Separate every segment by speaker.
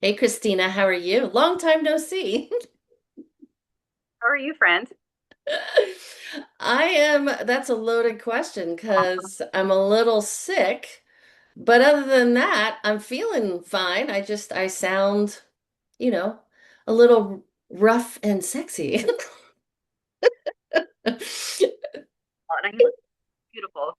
Speaker 1: Hey Christina, how are you? Long time no see.
Speaker 2: How are you, friend?
Speaker 1: That's a loaded question because I'm a little sick, but other than that, I'm feeling fine. I sound, you know, a little rough and sexy.
Speaker 2: And you look beautiful.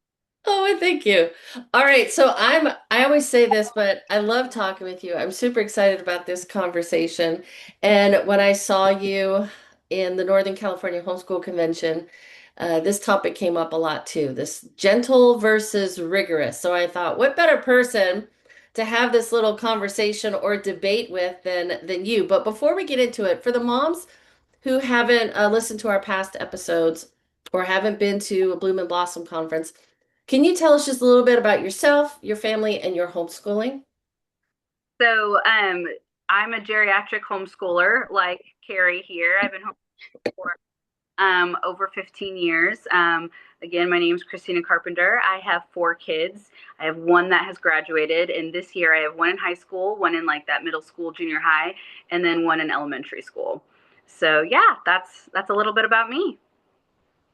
Speaker 1: Oh, and thank you. All right, I always say this, but I love talking with you. I'm super excited about this conversation. And when I saw you in the Northern California Homeschool Convention, this topic came up a lot too, this gentle versus rigorous. So I thought, what better person to have this little conversation or debate with than you? But before we get into it, for the moms who haven't listened to our past episodes or haven't been to a Bloom and Blossom conference, can you tell us just a little bit about yourself, your family, and your homeschooling?
Speaker 2: So, I'm a geriatric homeschooler like Carrie here. I've been home for over 15 years. Again, my name is Christina Carpenter. I have four kids. I have one that has graduated, and this year I have one in high school, one in like that middle school, junior high, and then one in elementary school. So, yeah, that's a little bit about me.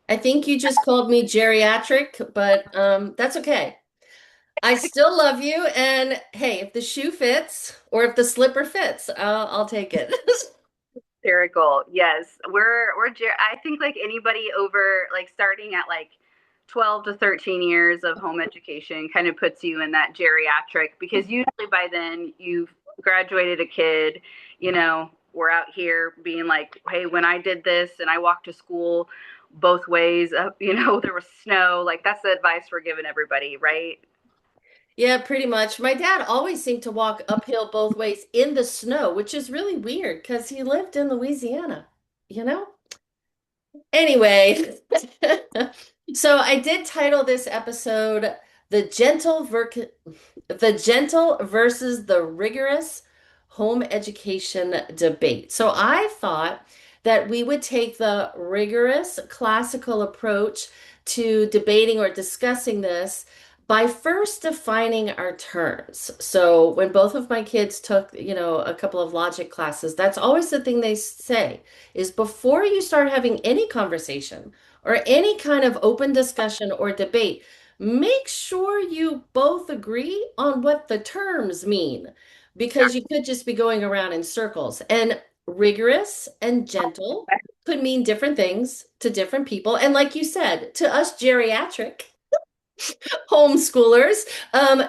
Speaker 1: I think you just called me geriatric, but that's okay. I still love you, and hey, if the shoe fits or if the slipper fits, I'll take it.
Speaker 2: Hysterical. Yes. I think like anybody over like starting at like 12 to 13 years of home education kind of puts you in that geriatric because usually by then you've graduated a kid, we're out here being like, hey, when I did this and I walked to school both ways, there was snow. Like that's the advice we're giving everybody, right?
Speaker 1: Yeah, pretty much. My dad always seemed to walk uphill both ways in the snow, which is really weird because he lived in Louisiana, you know? Anyway, so I did title this episode The Gentle versus the Rigorous Home Education Debate. So I thought that we would take the rigorous classical approach to debating or discussing this by first defining our terms. So when both of my kids took, a couple of logic classes, that's always the thing they say is before you start having any conversation or any kind of open discussion or debate, make sure you both agree on what the terms mean, because you could just be going around in circles. And rigorous and gentle could mean different things to different people. And like you said, to us geriatric homeschoolers,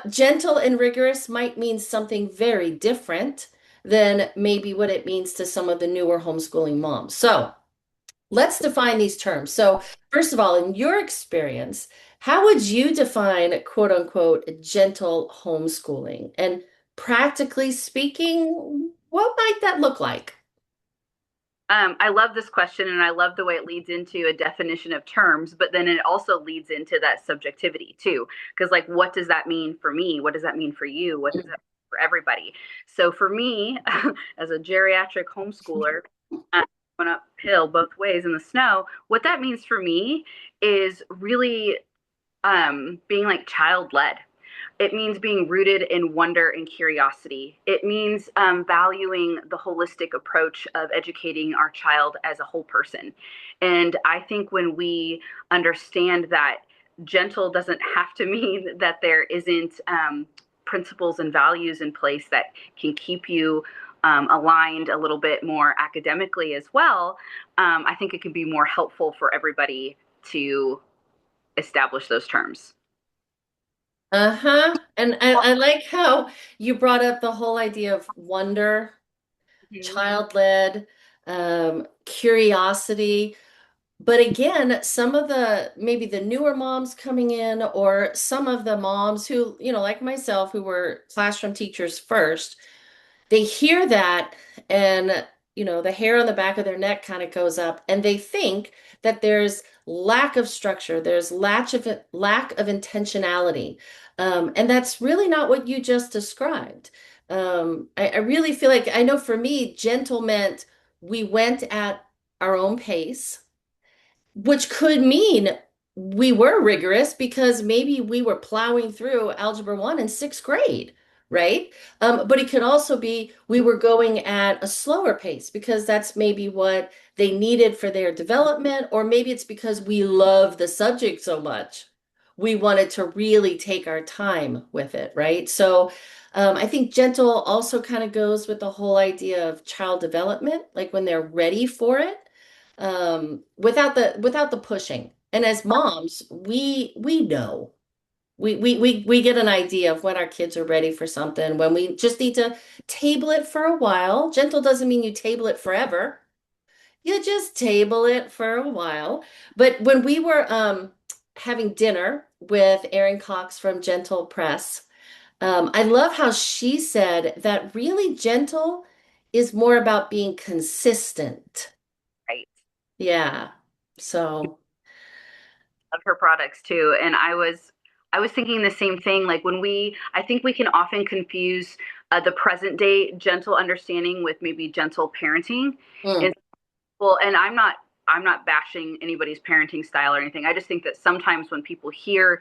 Speaker 1: gentle and rigorous might mean something very different than maybe what it means to some of the newer homeschooling moms. So, let's define these terms. So, first of all, in your experience, how would you define quote unquote gentle homeschooling? And practically speaking, what might that look like?
Speaker 2: I love this question and I love the way it leads into a definition of terms, but then it also leads into that subjectivity too. Because, like, what does that mean for me? What does that mean for you? What does that mean for everybody? So, for me, as a geriatric homeschooler, went uphill both ways in the snow, what that means for me is really being like child led. It means being rooted in wonder and curiosity. It means valuing the holistic approach of educating our child as a whole person. And I think when we understand that gentle doesn't have to mean that there isn't principles and values in place that can keep you aligned a little bit more academically as well, I think it can be more helpful for everybody to establish those terms.
Speaker 1: Uh-huh. And I like how you brought up the whole idea of wonder,
Speaker 2: Mhm.
Speaker 1: child-led, curiosity. But again, some of the maybe the newer moms coming in, or some of the moms who, like myself, who were classroom teachers first, they hear that and, the hair on the back of their neck kind of goes up and they think that there's lack of structure, there's lack of intentionality. And that's really not what you just described. I really feel like I know for me, gentle meant we went at our own pace, which could mean we were rigorous because maybe we were plowing through Algebra 1 in sixth grade. right? But it could also be we were going at a slower pace because that's maybe what they needed for their development, or maybe it's because we love the subject so much. We wanted to really take our time with it, right? So I think gentle also kind of goes with the whole idea of child development, like when they're ready for it, without the pushing. And as moms, we know. We get an idea of when our kids are ready for something, when we just need to table it for a while. Gentle doesn't mean you table it forever. You just table it for a while. But when we were having dinner with Erin Cox from Gentle Press, I love how she said that really gentle is more about being consistent.
Speaker 2: Right.
Speaker 1: Yeah. So,
Speaker 2: Of her products too. And I was thinking the same thing. Like when I think we can often confuse the present day gentle understanding with maybe gentle parenting.
Speaker 1: mm,
Speaker 2: And well, and I'm not bashing anybody's parenting style or anything. I just think that sometimes when people hear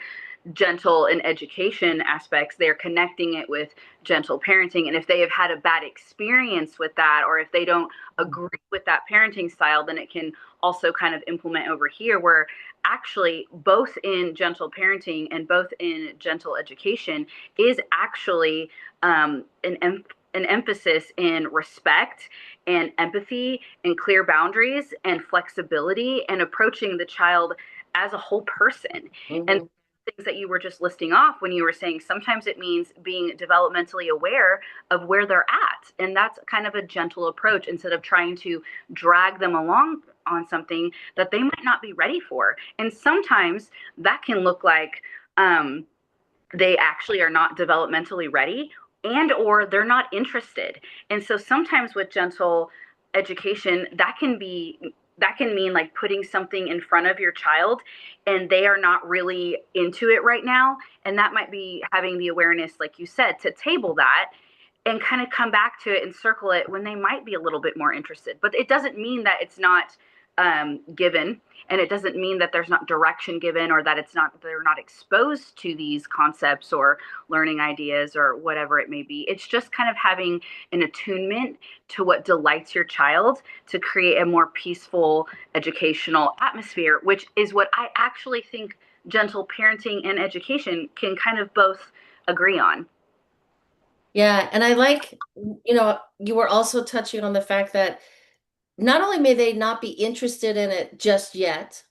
Speaker 2: gentle and education aspects, they're connecting it with gentle parenting. And if they have had a bad experience with that, or if they don't agree with that parenting style, then it can also kind of implement over here, where actually both in gentle parenting and both in gentle education is actually an emphasis in respect and empathy and clear boundaries and flexibility and approaching the child as a whole person. And
Speaker 1: mhm.
Speaker 2: things that you were just listing off when you were saying sometimes it means being developmentally aware of where they're at. And that's kind of a gentle approach instead of trying to drag them along on something that they might not be ready for. And sometimes that can look like they actually are not developmentally ready and or they're not interested. And so sometimes with gentle education, that can mean like putting something in front of your child and they are not really into it right now, and that might be having the awareness, like you said, to table that and kind of come back to it and circle it when they might be a little bit more interested. But it doesn't mean that it's not given, and it doesn't mean that there's not direction given, or that they're not exposed to these concepts or learning ideas or whatever it may be. It's just kind of having an attunement to what delights your child to create a more peaceful educational atmosphere, which is what I actually think gentle parenting and education can kind of both agree on.
Speaker 1: Yeah, and I like, you were also touching on the fact that not only may they not be interested in it just yet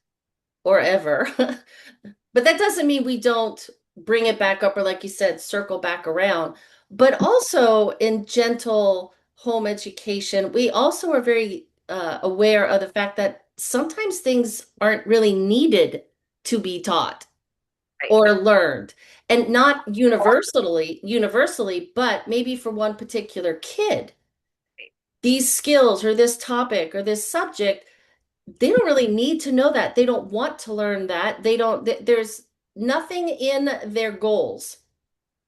Speaker 1: or ever, but that doesn't mean we don't bring it back up or, like you said, circle back around. But also in gentle home education, we also are very aware of the fact that sometimes things aren't really needed to be taught
Speaker 2: Right.
Speaker 1: or learned, and not universally, but maybe for one particular kid, these skills or this topic or this subject, they don't really need to know that. They don't want to learn that. They don't, there's nothing in their goals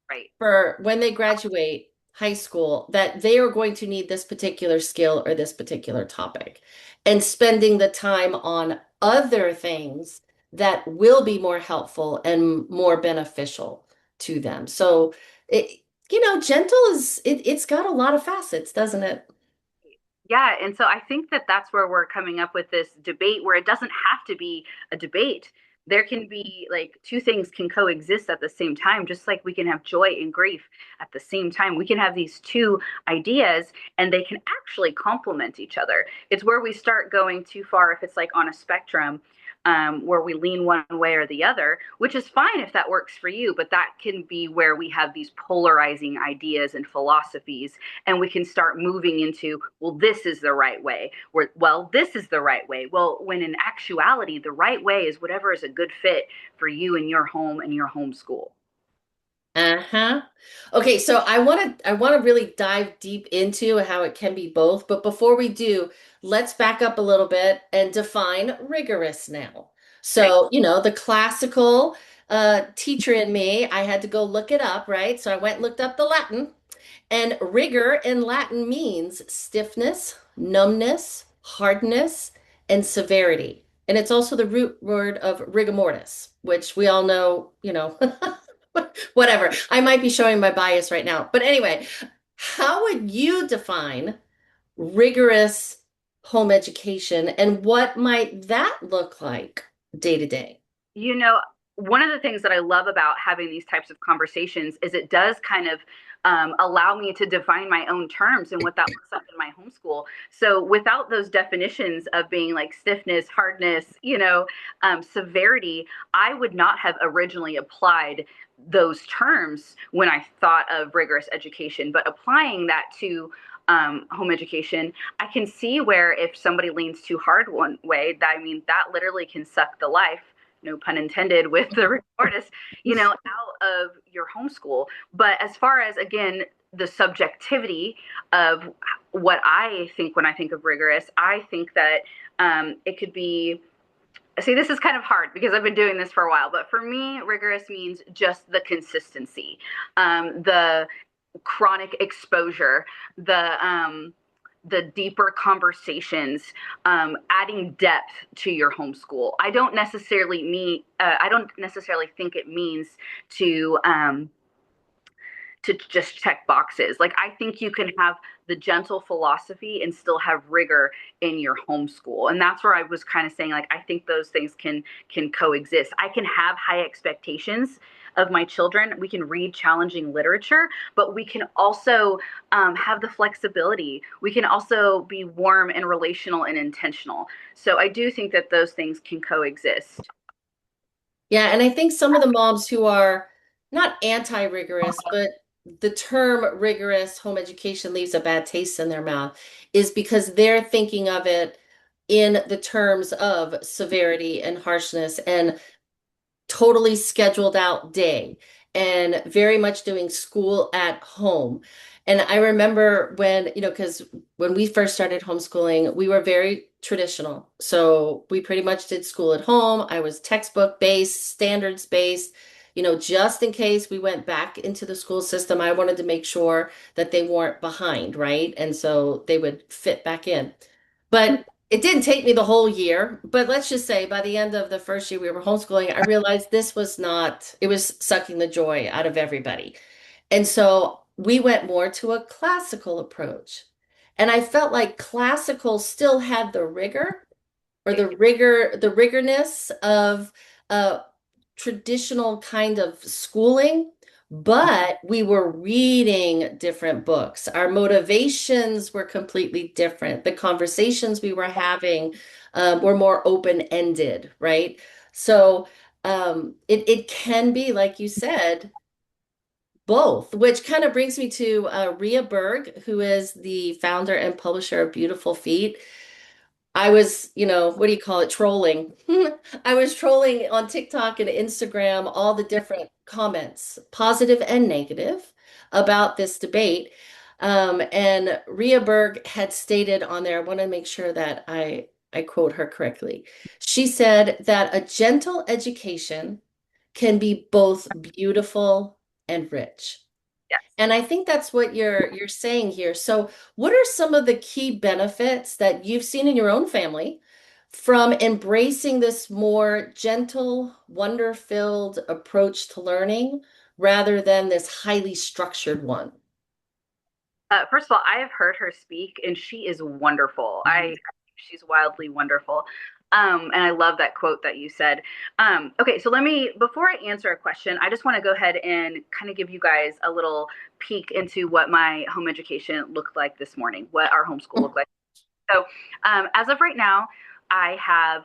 Speaker 2: Right.
Speaker 1: for when they graduate high school that they are going to need this particular skill or this particular topic. And spending the time on other things that will be more helpful and more beneficial to them. So gentle it's got a lot of facets, doesn't it?
Speaker 2: Yeah, and so I think that that's where we're coming up with this debate where it doesn't have to be a debate. There can be like two things can coexist at the same time, just like we can have joy and grief at the same time. We can have these two ideas and they can actually complement each other. It's where we start going too far if it's like on a spectrum, where we lean one way or the other, which is fine if that works for you, but that can be where we have these polarizing ideas and philosophies, and we can start moving into, well, this is the right way, or well, this is the right way. Well, when in actuality the right way is whatever is a good fit for you and your home and your homeschool.
Speaker 1: Uh-huh. Okay, so I want to really dive deep into how it can be both, but before we do, let's back up a little bit and define rigorous now.
Speaker 2: Okay.
Speaker 1: So, the classical teacher in me, I had to go look it up, right? So I went and looked up the Latin, and rigor in Latin means stiffness, numbness, hardness, and severity. And it's also the root word of rigor mortis, which we all know, Whatever. I might be showing my bias right now. But anyway, how would you define rigorous home education and what might that look like day to day?
Speaker 2: You know, one of the things that I love about having these types of conversations is it does kind of allow me to define my own terms and what that looks like in my homeschool. So without those definitions of being like stiffness, hardness, severity, I would not have originally applied those terms when I thought of rigorous education. But applying that to home education, I can see where if somebody leans too hard one way, that, I mean, that literally can suck the life, no pun intended, with the artist, out of your homeschool. But as far as, again, the subjectivity of what I think when I think of rigorous, I think that it could be. See, this is kind of hard because I've been doing this for a while, but for me, rigorous means just the consistency, the chronic exposure, the deeper conversations, adding depth to your homeschool. I don't necessarily think it means to just check boxes. Like, I think you can have the gentle philosophy and still have rigor in your homeschool. And that's where I was kind of saying, like, I think those things can coexist. I can have high expectations of my children. We can read challenging literature, but we can also have the flexibility. We can also be warm and relational and intentional. So I do think that those things can coexist.
Speaker 1: Yeah, and I think some of the moms who are not anti-rigorous, but the term rigorous home education leaves a bad taste in their mouth is because they're thinking of it in the terms of severity and harshness and totally scheduled out day and very much doing school at home. And I remember when, because when we first started homeschooling, we were very traditional. So we pretty much did school at home. I was textbook based, standards based. Just in case we went back into the school system, I wanted to make sure that they weren't behind, right? And so they would fit back in. But it didn't take me the whole year, but let's just say by the end of the first year we were homeschooling, I realized this was not, it was sucking the joy out of everybody. And so we went more to a classical approach. And I felt like classical still had the rigor or the rigorness of a traditional kind of schooling, but we were reading different books. Our motivations were completely different. The conversations we were having were more open-ended, right? So it can be, like you said, both, which kind of brings me to Rhea Berg, who is the founder and publisher of Beautiful Feet. I was, what do you call it? Trolling. I was trolling on TikTok and Instagram all the different comments, positive and negative, about this debate. And Rhea Berg had stated on there, I want to make sure that I quote her correctly. She said that a gentle education can be both beautiful and rich.
Speaker 2: Yes.
Speaker 1: And I think that's what you're saying here. So, what are some of the key benefits that you've seen in your own family from embracing this more gentle, wonder-filled approach to learning rather than this highly structured one?
Speaker 2: First of all, I have heard her speak, and she is wonderful.
Speaker 1: Mhm.
Speaker 2: She's wildly wonderful. And I love that quote that you said. Okay, so before I answer a question, I just want to go ahead and kind of give you guys a little peek into what my home education looked like this morning, what our homeschool looked like. So, as of right now, I have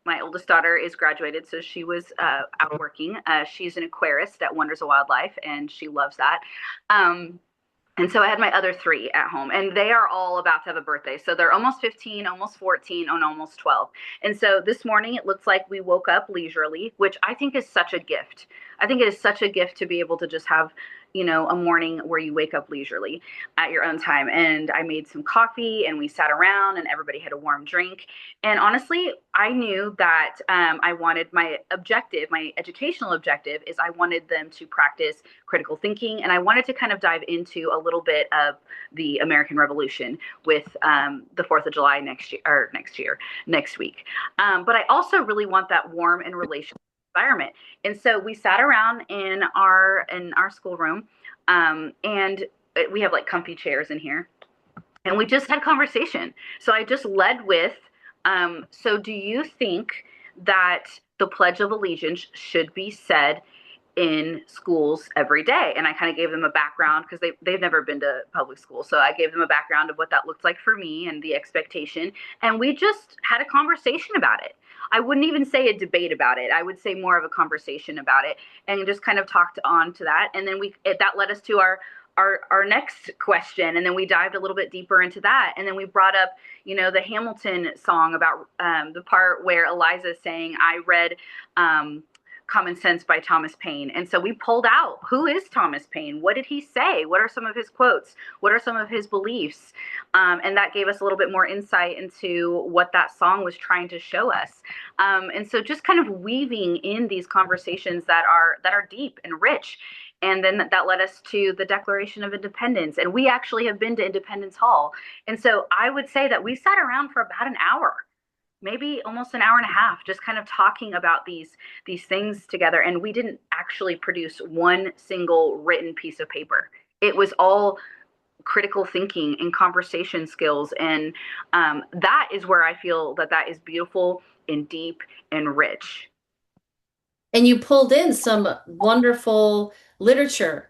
Speaker 2: my oldest daughter is graduated, so she was out working. She's an aquarist at Wonders of Wildlife, and she loves that. And so I had my other three at home, and they are all about to have a birthday. So they're almost 15, almost 14, and almost 12. And so this morning, it looks like we woke up leisurely, which I think is such a gift. I think it is such a gift to be able to just have, a morning where you wake up leisurely at your own time. And I made some coffee, and we sat around, and everybody had a warm drink. And honestly, I knew that I wanted my educational objective is I wanted them to practice critical thinking, and I wanted to kind of dive into a little bit of the American Revolution with the 4th of July next week. But I also really want that warm and relational. environment. And so we sat around in our schoolroom, and we have like comfy chairs in here, and we just had conversation. So I just led with, so do you think that the Pledge of Allegiance should be said in schools every day? And I kind of gave them a background because they've never been to public school. So I gave them a background of what that looked like for me and the expectation. And we just had a conversation about it. I wouldn't even say a debate about it. I would say more of a conversation about it, and just kind of talked on to that. And then that led us to our next question, and then we dived a little bit deeper into that, and then we brought up, the Hamilton song about the part where Eliza is saying, I read Common Sense by Thomas Paine. And so we pulled out, who is Thomas Paine? What did he say? What are some of his quotes? What are some of his beliefs? And that gave us a little bit more insight into what that song was trying to show us. And so just kind of weaving in these conversations that are deep and rich. And then that led us to the Declaration of Independence. And we actually have been to Independence Hall. And so I would say that we sat around for about an hour, maybe almost an hour and a half, just kind of talking about these things together. And we didn't actually produce one single written piece of paper. It was all critical thinking and conversation skills. And that is where I feel that is beautiful and deep and rich.
Speaker 1: And you pulled in some wonderful literature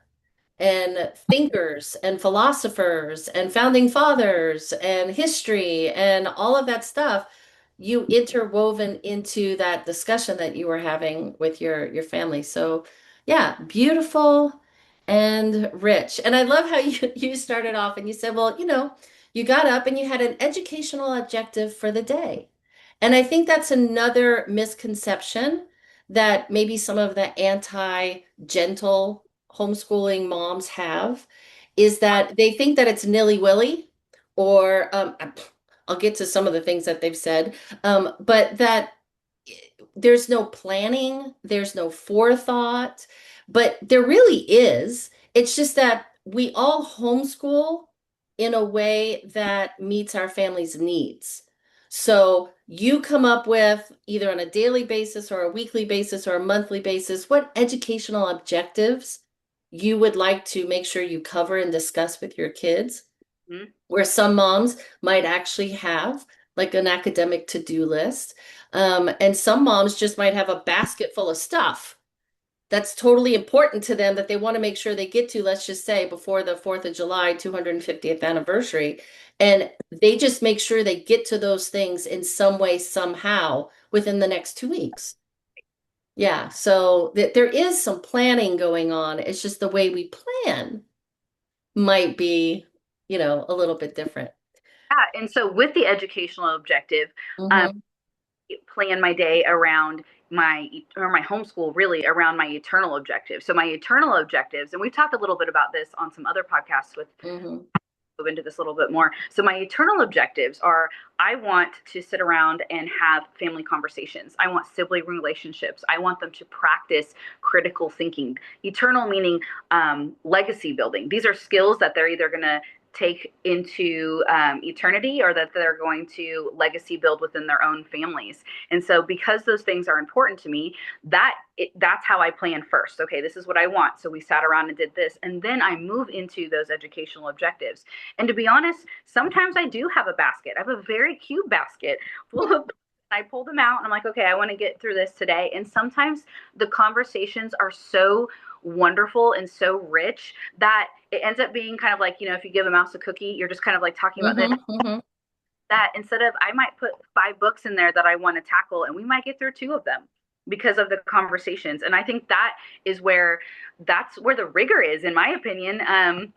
Speaker 1: and thinkers and philosophers and founding fathers and history and all of that stuff you interwoven into that discussion that you were having with your family. So yeah, beautiful and rich. And I love how you started off and you said, well, you got up and you had an educational objective for the day. And I think that's another misconception that maybe some of the anti-gentle homeschooling moms have is that they think that it's nilly-willy, or I'll get to some of the things that they've said, but that there's no planning, there's no forethought, but there really is. It's just that we all homeschool in a way that meets our family's needs. So you come up with, either on a daily basis or a weekly basis or a monthly basis, what educational objectives you would like to make sure you cover and discuss with your kids.
Speaker 2: Mm-hmm.
Speaker 1: Where some moms might actually have like an academic to-do list. And some moms just might have a basket full of stuff that's totally important to them that they want to make sure they get to, let's just say, before the 4th of July, 250th anniversary. And they just make sure they get to those things in some way, somehow within the next 2 weeks. Yeah, so there is some planning going on. It's just the way we plan might be, a little bit different.
Speaker 2: Yeah, and so with the educational objective,
Speaker 1: Hmm.
Speaker 2: plan my day around my homeschool, really around my eternal objectives. So my eternal objectives, and we've talked a little bit about this on some other podcasts with
Speaker 1: Hmm.
Speaker 2: move into this a little bit more. So my eternal objectives are, I want to sit around and have family conversations. I want sibling relationships. I want them to practice critical thinking. Eternal meaning legacy building. These are skills that they're either going to take into eternity, or that they're going to legacy build within their own families. And so because those things are important to me, that's how I plan first. Okay, this is what I want. So we sat around and did this, and then I move into those educational objectives. And to be honest, sometimes I do have a basket. I have a very cute basket full of, I pull them out and I'm like, okay, I want to get through this today. And sometimes the conversations are so wonderful and so rich that it ends up being kind of like, if you give a mouse a cookie, you're just kind of like talking about this,
Speaker 1: Hmm. Hmm.
Speaker 2: that, instead of, I might put 5 books in there that I want to tackle, and we might get through 2 of them because of the conversations. And I think that's where the rigor is, in my opinion.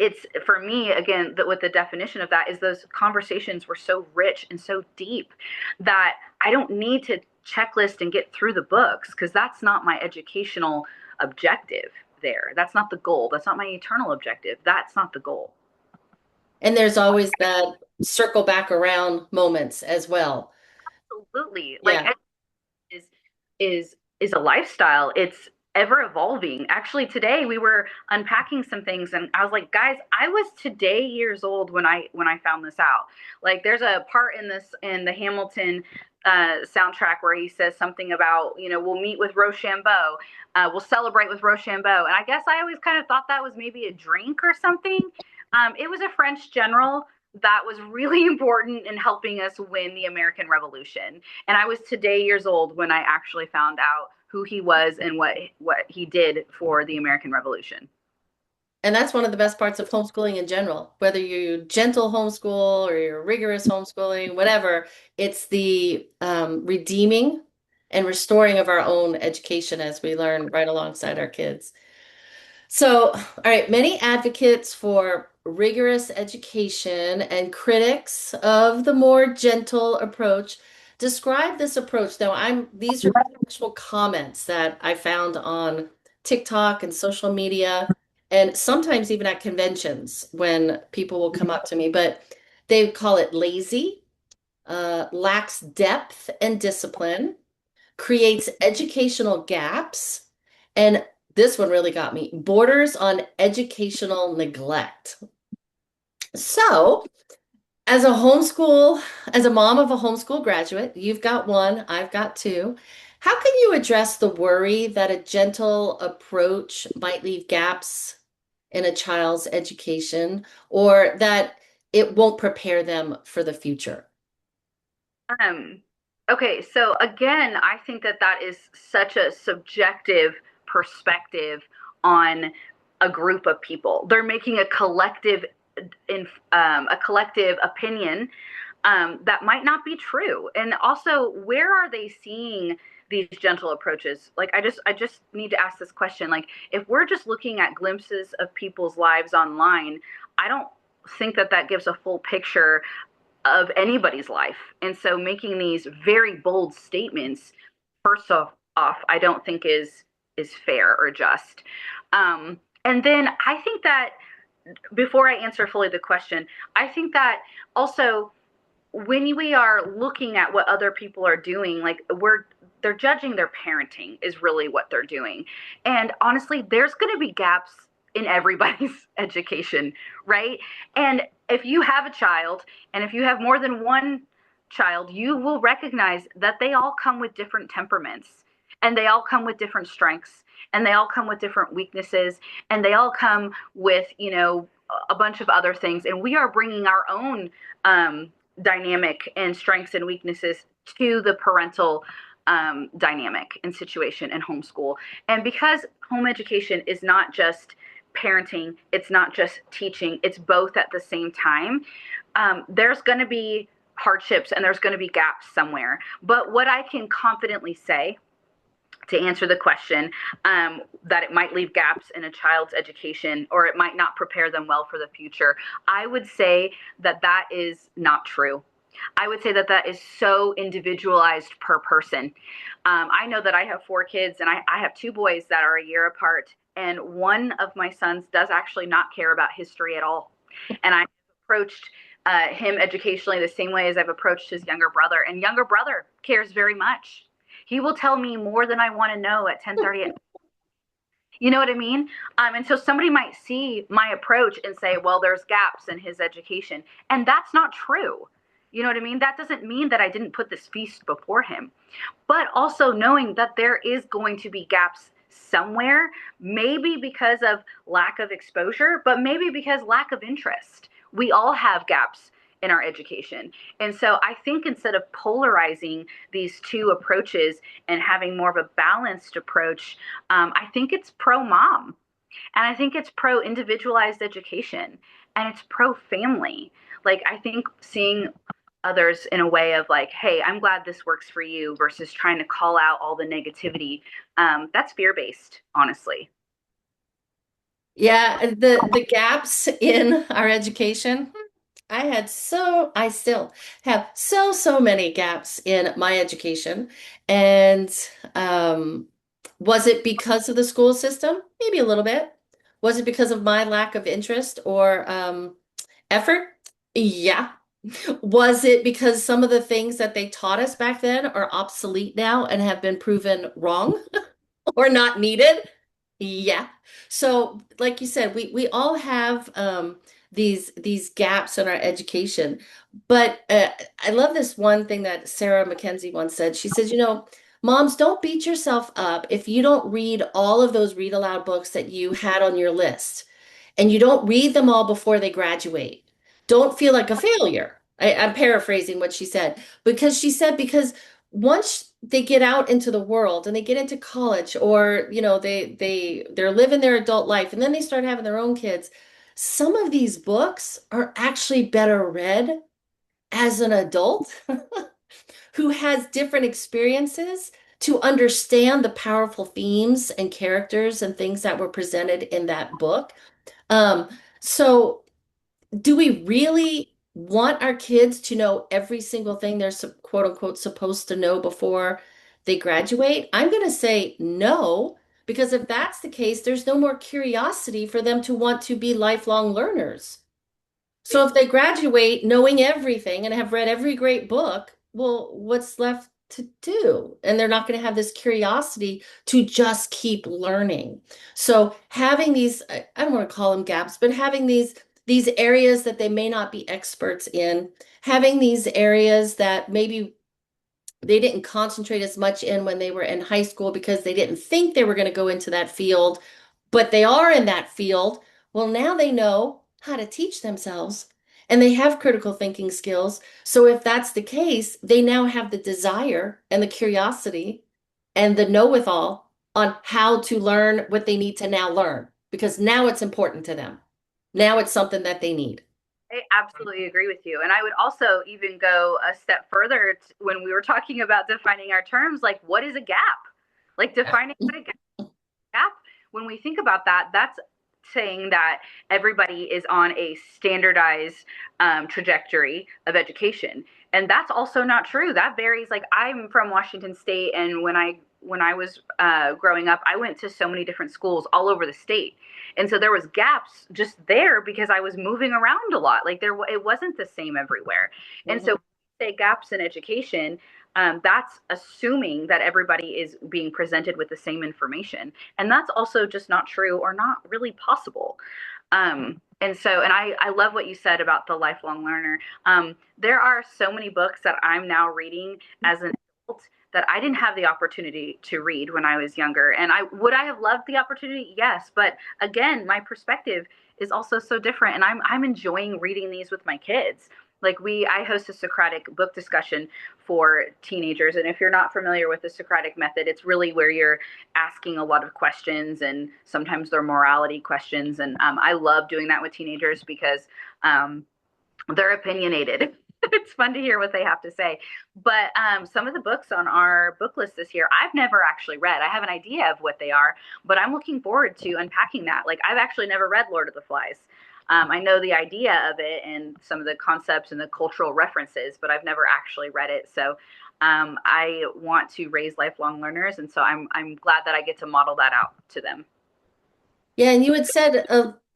Speaker 2: It's, for me, again, with the definition of that, is those conversations were so rich and so deep that I don't need to checklist and get through the books, because that's not my educational objective there. That's not the goal. That's not my eternal objective. That's not the goal.
Speaker 1: And there's always that circle back around moments as well.
Speaker 2: Absolutely. Like,
Speaker 1: Yeah.
Speaker 2: is is a lifestyle. ever evolving. Actually, today we were unpacking some things and I was like, guys, I was today years old when I found this out. Like there's a part in this in the Hamilton soundtrack where he says something about, you know, we'll meet with Rochambeau, we'll celebrate with Rochambeau. And I guess I always kind of thought that was maybe a drink or something. It was a French general that was really important in helping us win the American Revolution. And I was today years old when I actually found out who he was and what he did for the American Revolution.
Speaker 1: And that's one of the best parts of homeschooling in general. Whether you gentle homeschool or you're rigorous homeschooling, whatever, it's the redeeming and restoring of our own education as we learn right alongside our kids. So, all right, many advocates for rigorous education and critics of the more gentle approach describe this approach. Now, these are actual comments that I found on TikTok and social media, and sometimes even at conventions when people will come up to me, but they call it lazy, lacks depth and discipline, creates educational gaps, and this one really got me, borders on educational neglect. So, as a mom of a homeschool graduate, you've got one, I've got two. How can you address the worry that a gentle approach might leave gaps in a child's education or that it won't prepare them for the future?
Speaker 2: Um, okay, so again, I think that that is such a subjective perspective on a group of people. They're making a collective opinion that might not be true. And also, where are they seeing these gentle approaches? Like, I just need to ask this question. Like, if we're just looking at glimpses of people's lives online, I don't think that that gives a full picture of anybody's life. And so making these very bold statements, off I don't think is fair or just. And then I think that before I answer fully the question, I think that also when we are looking at what other people are doing, like they're judging their parenting is really what they're doing. And honestly, there's going to be gaps in everybody's education, right? And if you have a child and if you have more than one child, you will recognize that they all come with different temperaments and they all come with different strengths and they all come with different weaknesses and they all come with, you know, a bunch of other things. And we are bringing our own dynamic and strengths and weaknesses to the parental dynamic and situation in homeschool. And because home education is not just parenting, it's not just teaching, it's both at the same time, there's going to be hardships and there's going to be gaps somewhere. But what I can confidently say to answer the question, that it might leave gaps in a child's education or it might not prepare them well for the future, I would say that that is not true. I would say that that is so individualized per person. I know that I have four kids and I have two boys that are a year apart. And one of my sons does actually not care about history at all. And I approached him educationally the same way as I've approached his younger brother. And younger brother cares very much. He will tell me more than I want to know at 10:30 at. You know what I mean? And so somebody might see my approach and say, well, there's gaps in his education. And that's not true. You know what I mean? That doesn't mean that I didn't put this feast before him. But also knowing that there is going to be gaps somewhere, maybe because of lack of exposure, but maybe because lack of interest. We all have gaps in our education. And so I think instead of polarizing these two approaches and having more of a balanced approach, I think it's pro mom and I think it's pro individualized education and it's pro family. Like, I think seeing others in a way of like, hey, I'm glad this works for you versus trying to call out all the negativity. That's fear based, honestly.
Speaker 1: Yeah, the gaps in our education. I still have so many gaps in my education. And was it because of the school system? Maybe a little bit. Was it because of my lack of interest or effort? Yeah. Was it because some of the things that they taught us back then are obsolete now and have been proven wrong? or not needed. Yeah. So, like you said, we all have these gaps in our education. But I love this one thing that Sarah Mackenzie once said. She says, moms, don't beat yourself up if you don't read all of those read aloud books that you had on your list, and you don't read them all before they graduate. Don't feel like a failure. I'm paraphrasing what she said, because she said, because once they get out into the world and they get into college, or they're living their adult life, and then they start having their own kids, some of these books are actually better read as an adult who has different experiences to understand the powerful themes and characters and things that were presented in that book. um, so do we really want our kids to know every single thing they're quote unquote supposed to know before they graduate? I'm going to say no, because if that's the case, there's no more curiosity for them to want to be lifelong learners. So if they graduate knowing everything and have read every great book, well, what's left to do? And they're not going to have this curiosity to just keep learning. So having these, I don't want to call them gaps, but having these areas that they may not be experts in, having these areas that maybe they didn't concentrate as much in when they were in high school because they didn't think they were going to go into that field, but they are in that field. Well, now they know how to teach themselves and they have critical thinking skills. So if that's the case, they now have the desire and the curiosity and the know-with-all on how to learn what they need to now learn, because now it's important to them. Now it's something that they need.
Speaker 2: I absolutely agree with you. And I would also even go a step further when we were talking about defining our terms, like what is a gap? Like defining what a gap, when we think about that, that's saying that everybody is on a standardized trajectory of education, and that's also not true. That varies. Like I'm from Washington State, and when I was growing up, I went to so many different schools all over the state, and so there was gaps just there because I was moving around a lot. Like it wasn't the same everywhere, and so
Speaker 1: Mhm.
Speaker 2: say gaps in education, that's assuming that everybody is being presented with the same information. And that's also just not true or not really possible. And I love what you said about the lifelong learner. There are so many books that I'm now reading as an adult that I didn't have the opportunity to read when I was younger. And I have loved the opportunity? Yes. But again, my perspective is also so different. And I'm enjoying reading these with my kids. Like I host a Socratic book discussion for teenagers. And if you're not familiar with the Socratic method, it's really where you're asking a lot of questions, and sometimes they're morality questions. And I love doing that with teenagers because they're opinionated. It's fun to hear what they have to say. But some of the books on our book list this year, I've never actually read. I have an idea of what they are, but I'm looking forward to unpacking that. Like I've actually never read Lord of the Flies. I know the idea of it and some of the concepts and the cultural references, but I've never actually read it. So I want to raise lifelong learners, and so I'm glad that I get to model that out to them.
Speaker 1: Yeah, and you had said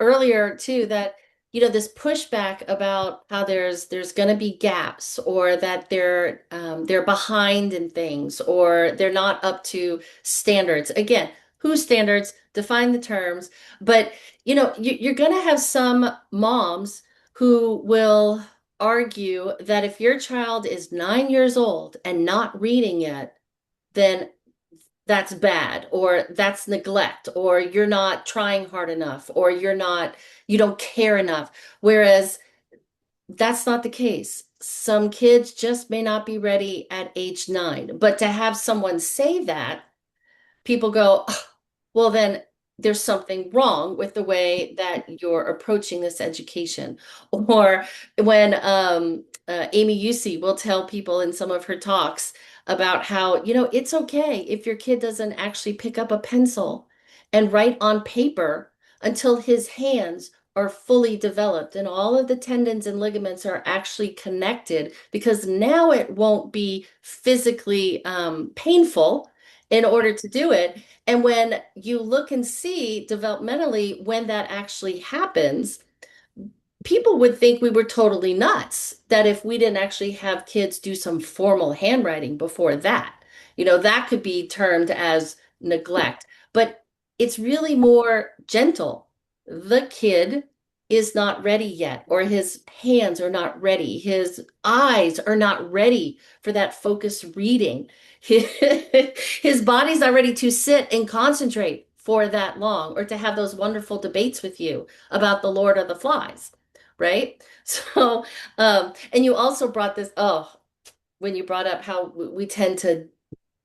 Speaker 1: earlier too that this pushback about how there's going to be gaps, or that they're behind in things, or they're not up to standards. Again, whose standards? Define the terms. But you're going to have some moms who will argue that if your child is 9 years old and not reading yet, then that's bad, or that's neglect, or you're not trying hard enough, or you don't care enough. Whereas that's not the case. Some kids just may not be ready at age 9. But to have someone say that, people go, "Oh, well, then there's something wrong with the way that you're approaching this education." Or when Amy Usey will tell people in some of her talks about how, it's okay if your kid doesn't actually pick up a pencil and write on paper until his hands are fully developed and all of the tendons and ligaments are actually connected, because now it won't be physically painful in order to do it. And when you look and see developmentally when that actually happens, people would think we were totally nuts that if we didn't actually have kids do some formal handwriting before that. That could be termed as neglect, but it's really more gentle. The kid is not ready yet, or his hands are not ready, his eyes are not ready for that focused reading. His body's not ready to sit and concentrate for that long or to have those wonderful debates with you about the Lord of the Flies, right? So, and you also brought this, oh, when you brought up how we tend to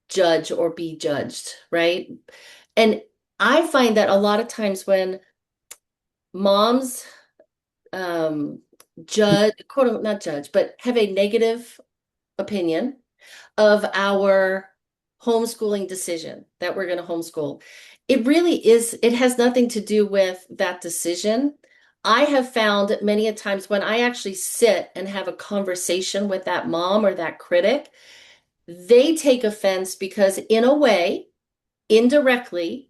Speaker 1: judge or be judged, right? And I find that a lot of times when moms judge, quote unquote, not judge, but have a negative opinion of our homeschooling decision that we're going to homeschool, it really is, it has nothing to do with that decision. I have found many a times when I actually sit and have a conversation with that mom or that critic, they take offense because, in a way, indirectly,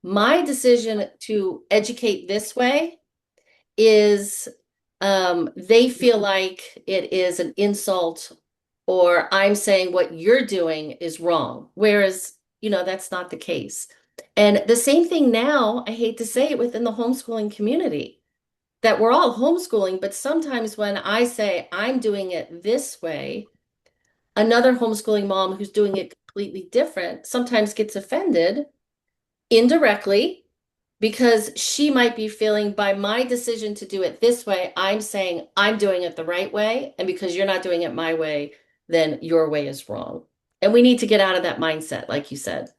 Speaker 1: my decision to educate this way is they feel like it is an insult or I'm saying what you're doing is wrong. Whereas, that's not the case. And the same thing now, I hate to say it, within the homeschooling community, that we're all homeschooling, but sometimes when I say I'm doing it this way, another homeschooling mom who's doing it completely different sometimes gets offended indirectly because she might be feeling by my decision to do it this way, I'm saying I'm doing it the right way. And because you're not doing it my way, then your way is wrong. And we need to get out of that mindset, like you said.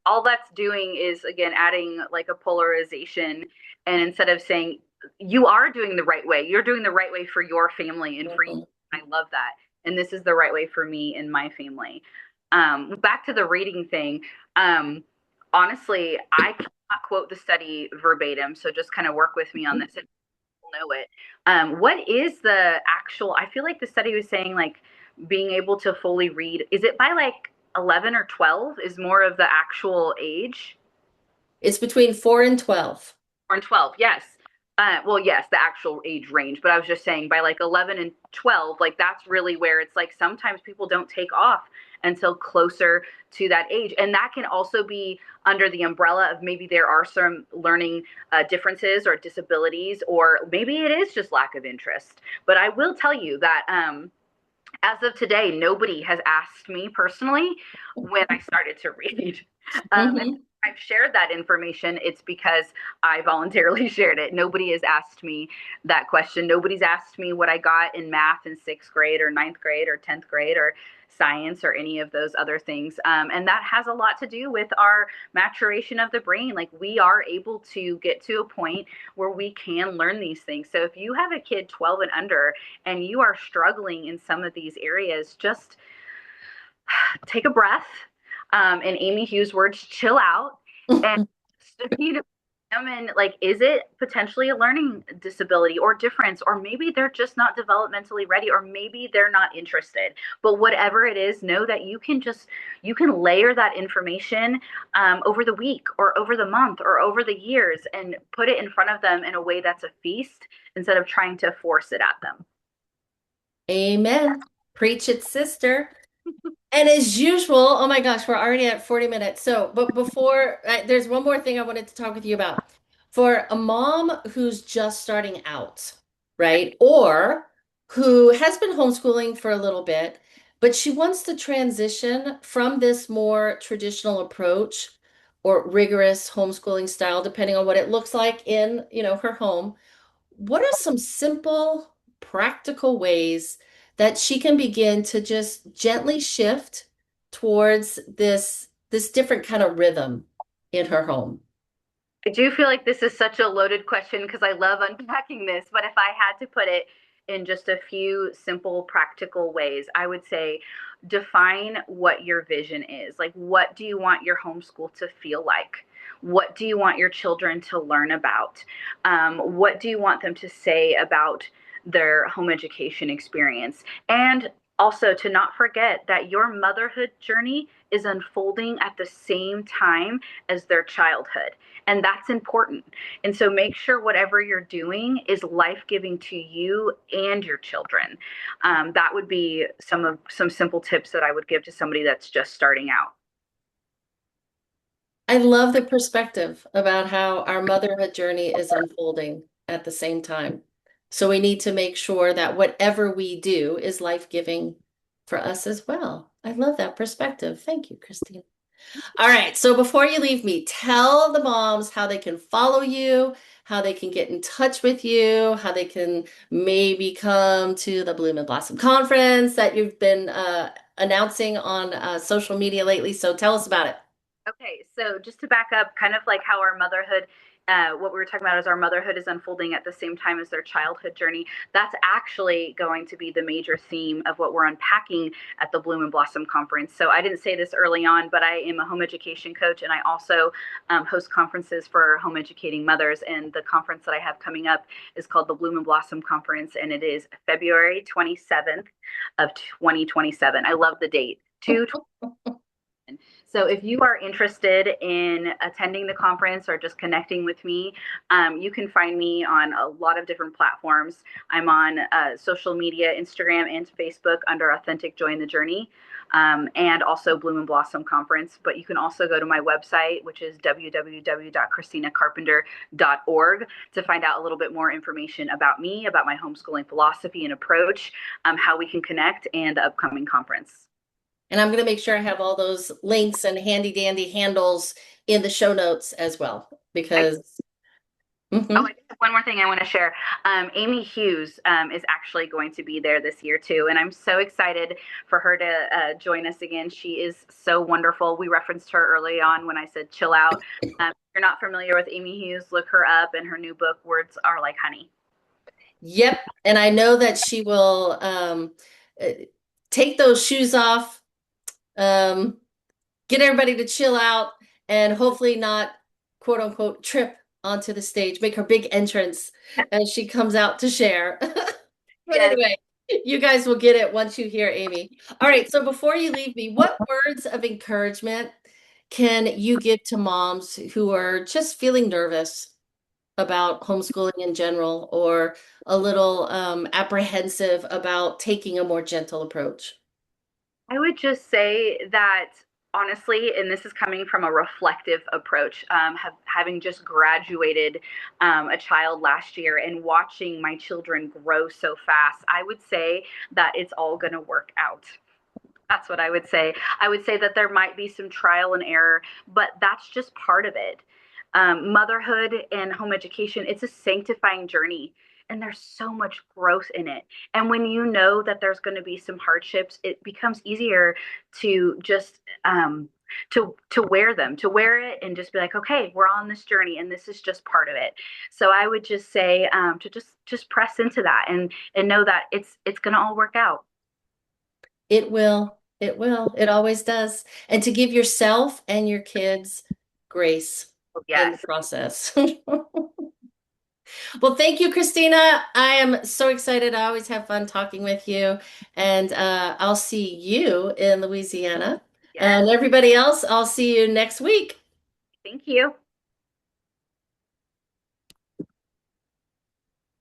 Speaker 2: All that's doing is again adding like a polarization, and instead of saying you are doing the right way, you're doing the right way for your family and for you.
Speaker 1: Mhm.
Speaker 2: I love that. And this is the right way for me and my family. Back to the reading thing. Um, Honestly, I cannot quote the study verbatim, so just kind of work with me on this if you know it. What is the actual? I feel like the study was saying like being able to fully read. Is it by like 11 or 12? Is more of the actual age?
Speaker 1: It's between 4 and 12.
Speaker 2: Or in 12, yes. Well, yes, the actual age range, but I was just saying by like 11 and 12, like that's really where it's like sometimes people don't take off until closer to that age. And that can also be under the umbrella of maybe there are some learning differences or disabilities, or maybe it is just lack of interest. But I will tell you that as of today, nobody has asked me personally when I started to read. If
Speaker 1: Hmm.
Speaker 2: I've shared that information, it's because I voluntarily shared it. Nobody has asked me that question. Nobody's asked me what I got in math in sixth grade or ninth grade or 10th grade or science or any of those other things. And that has a lot to do with our maturation of the brain. Like we are able to get to a point where we can learn these things. So if you have a kid 12 and under and you are struggling in some of these areas, just take a breath. In Amy Hughes' words, chill out and you know, examine like, is it potentially a learning disability or difference, or maybe they're just not developmentally ready, or maybe they're not interested. But whatever it is, know that you can layer that information over the week or over the month or over the years and put it in front of them in a way that's a feast instead of trying to force it at them.
Speaker 1: Amen. Preach it, sister. And as usual, oh my gosh, we're already at 40 minutes. So, but before, there's one more thing I wanted to talk with you about. For a mom who's just starting out, right? Or who has been homeschooling for a little bit, but she wants to transition from this more traditional approach or rigorous homeschooling style, depending on what it looks like in, her home. What are some simple, practical ways that she can begin to just gently shift towards this different kind of rhythm in her home?
Speaker 2: I do feel like this is such a loaded question because I love unpacking this, but if I had to put it in just a few simple, practical ways, I would say define what your vision is. Like, what do you want your homeschool to feel like? What do you want your children to learn about? What do you want them to say about their home education experience? And also to not forget that your motherhood journey is unfolding at the same time as their childhood, and that's important. And so make sure whatever you're doing is life-giving to you and your children. That would be some simple tips that I would give to somebody that's just starting out.
Speaker 1: I love the perspective about how our motherhood journey is unfolding at the same time. So we need to make sure that whatever we do is life-giving for us as well. I love that perspective. Thank you, Christine. All right, so before you leave me, tell the moms how they can follow you, how they can get in touch with you, how they can maybe come to the Bloom and Blossom conference that you've been announcing on social media lately. So tell us about it.
Speaker 2: Okay, so just to back up, kind of like how our motherhood, what we were talking about is our motherhood is unfolding at the same time as their childhood journey. That's actually going to be the major theme of what we're unpacking at the Bloom and Blossom conference. So I didn't say this early on, but I am a home education coach and I also host conferences for home educating mothers. And the conference that I have coming up is called the Bloom and Blossom Conference, and it is February 27th of 2027. I love the date. 2 So if you are interested in attending the conference or just connecting with me, you can find me on a lot of different platforms. I'm on social media, Instagram and Facebook under Authentic Joy in the Journey, and also Bloom and Blossom Conference. But you can also go to my website, which is www.christinacarpenter.org, to find out a little bit more information about me, about my homeschooling philosophy and approach, how we can connect, and the upcoming conference.
Speaker 1: And I'm going to make sure I have all those links and handy dandy handles in the show notes as well,
Speaker 2: I
Speaker 1: because
Speaker 2: Oh,
Speaker 1: Mhm.
Speaker 2: I have one more thing I want to share. Amy Hughes is actually going to be there this year too, and I'm so excited for her to join us again. She is so wonderful. We referenced her early on when I said chill out. If you're not familiar with Amy Hughes, look her up, and her new book, Words Are Like Honey.
Speaker 1: Yep. And I know that she will uh, take those shoes off, um, get everybody to chill out, and hopefully not quote unquote trip onto the stage, make her big entrance as she comes out to share. But
Speaker 2: Yes,
Speaker 1: anyway, you guys will get it once you hear Amy. All right, so before you leave me, what words of encouragement can you give to moms who are just feeling nervous about homeschooling in general or a little apprehensive about taking a more gentle approach?
Speaker 2: I would just say that honestly, and this is coming from a reflective approach, having just graduated a child last year and watching my children grow so fast, I would say that it's all going to work out. That's what I would say. I would say that there might be some trial and error, but that's just part of it. Motherhood and home education, it's a sanctifying journey. And there's so much growth in it. And when you know that there's going to be some hardships, it becomes easier to just to wear them, to wear it, and just be like, okay, we're on this journey, and this is just part of it. So I would just say to just press into that and know that it's going to all work out.
Speaker 1: It will. It will. It always does. And to give yourself and your kids grace
Speaker 2: Oh,
Speaker 1: in the
Speaker 2: yes.
Speaker 1: process. Well, thank you, Christina. I am so excited. I always have fun talking with you. And I'll see you in Louisiana.
Speaker 2: Yes.
Speaker 1: And everybody else, I'll see you next week.
Speaker 2: Thank you.